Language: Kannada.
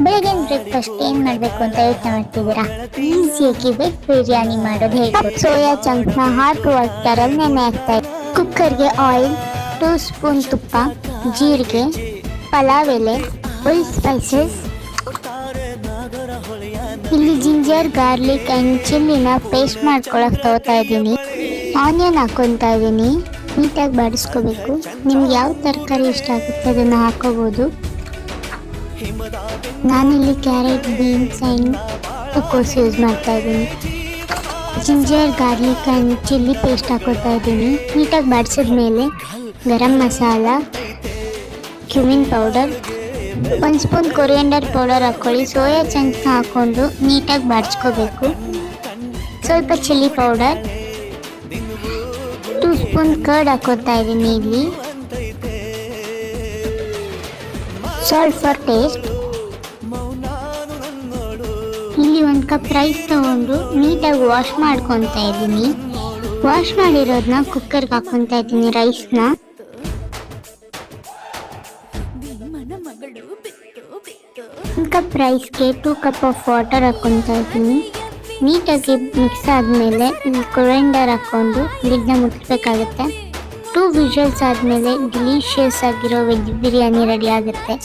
ಬೆಳಗ್ಗೆ ಬ್ರೇಕ್ಫಾಸ್ಟ್ ಏನ್ ಮಾಡ್ಬೇಕು ಅಂತ ಯೋಚನೆ ಮಾಡ್ತಿದ್ದೀರಾ? ಈಸಿಯಾಗಿ ವೆಜ್ ಬಿರಿಯಾನಿ ಮಾಡೋದು ಹೇಗೆ? ಸೋಯಾ ಚಂಕ್ಸ್ ನ ಹಾಟ್ ವಾಟರ್ ಅಲ್ಲಿ ನೆನೆ ಹಾಕ್ತಾ ಇದ್ದೀನಿ. ಕುಕ್ಕರ್ಗೆ ಆಯಿಲ್, 2 ಸ್ಪೂನ್ ತುಪ್ಪ, ಜೀರಿಗೆ, ಪಲಾವ್ ಎಲೆ, ಫುಲ್ ಸ್ಪೈಸಸ್. ಇಲ್ಲಿ ಜಿಂಜರ್, ಗಾರ್ಲಿಕ್ ಅಂಡ್ ಚಿಲ್ಲಿನ ಪೇಸ್ಟ್ ಮಾಡ್ಕೊಳಕ್ ತಗೋತಾ ಇದ್ದೀನಿ. ಆನಿಯನ್ ಹಾಕೊತಾ ಇದ್ದೀನಿ. ನೀಟಾಗಿ ಬಾಡಿಸ್ಕೋಬೇಕು. ನಿಮ್ಗೆ ಯಾವ ತರಕಾರಿ ಇಷ್ಟ ಆಗುತ್ತೆ ಅದನ್ನ ಹಾಕೋಬಹುದು. ನಾನಿಲ್ಲಿ ಕ್ಯಾರೆಟ್, ಬೀನ್ಸ್ ಅಂಡ್ ಕೋಸ್ ಯೂಸ್ ಮಾಡ್ತಾ ಇದ್ದೀನಿ. Ginger, garlic and chilli paste ಹಾಕೋತಾ ಇದ್ದೀನಿ. ನೀಟಾಗಿ ಬಾಡಿಸಿದ್ಮೇಲೆ garam masala, cumin powder, 1 spoon coriander powder ಹಾಕ್ಕೊಳ್ಳಿ. ಸೋಯಾ ಚಂಕ್ಸ್ನ ಹಾಕ್ಕೊಂಡು ನೀಟಾಗಿ ಬಾಡಿಸ್ಕೋಬೇಕು. ಸ್ವಲ್ಪ ಚಿಲ್ಲಿ ಪೌಡರ್, 2 ಸ್ಪೂನ್ ಕರ್ಡ್ ಹಾಕೋತಾ ಇದ್ದೀನಿ. ಇಲ್ಲಿ ಸಾಲ್ಟ್ ಫಾರ್ ಟೇಸ್ಟ್. ಇಲ್ಲಿ 1 ಕಪ್ ರೈಸ್ ತಗೊಂಡು ನೀಟಾಗಿ ವಾಶ್ ಮಾಡ್ಕೊತಾ ಇದ್ದೀನಿ. ವಾಶ್ ಮಾಡಿರೋದನ್ನ ಕುಕ್ಕರ್ಗೆ ಹಾಕೊತಾ ಇದ್ದೀನಿ ರೈಸ್ನ. 1 ಕಪ್ ರೈಸ್ಗೆ 2 ಕಪ್ ಆಫ್ ವಾಟರ್ ಹಾಕೊತಾ ಇದ್ದೀನಿ. ನೀಟಾಗಿ ಮಿಕ್ಸ್ ಆದಮೇಲೆ ಕೊರಿಯಂಡರ್ ಹಾಕ್ಕೊಂಡು ಲಿಡ್ನ ಮುಚ್ಚಬೇಕಾಗುತ್ತೆ. 2 ವಿಷಲ್ಸ್ ಆದಮೇಲೆ ಡಿಲಿಷಿಯಸ್ ಆಗಿರೋ ವೆಜ್ ಬಿರಿಯಾನಿ ರೆಡಿ ಆಗುತ್ತೆ.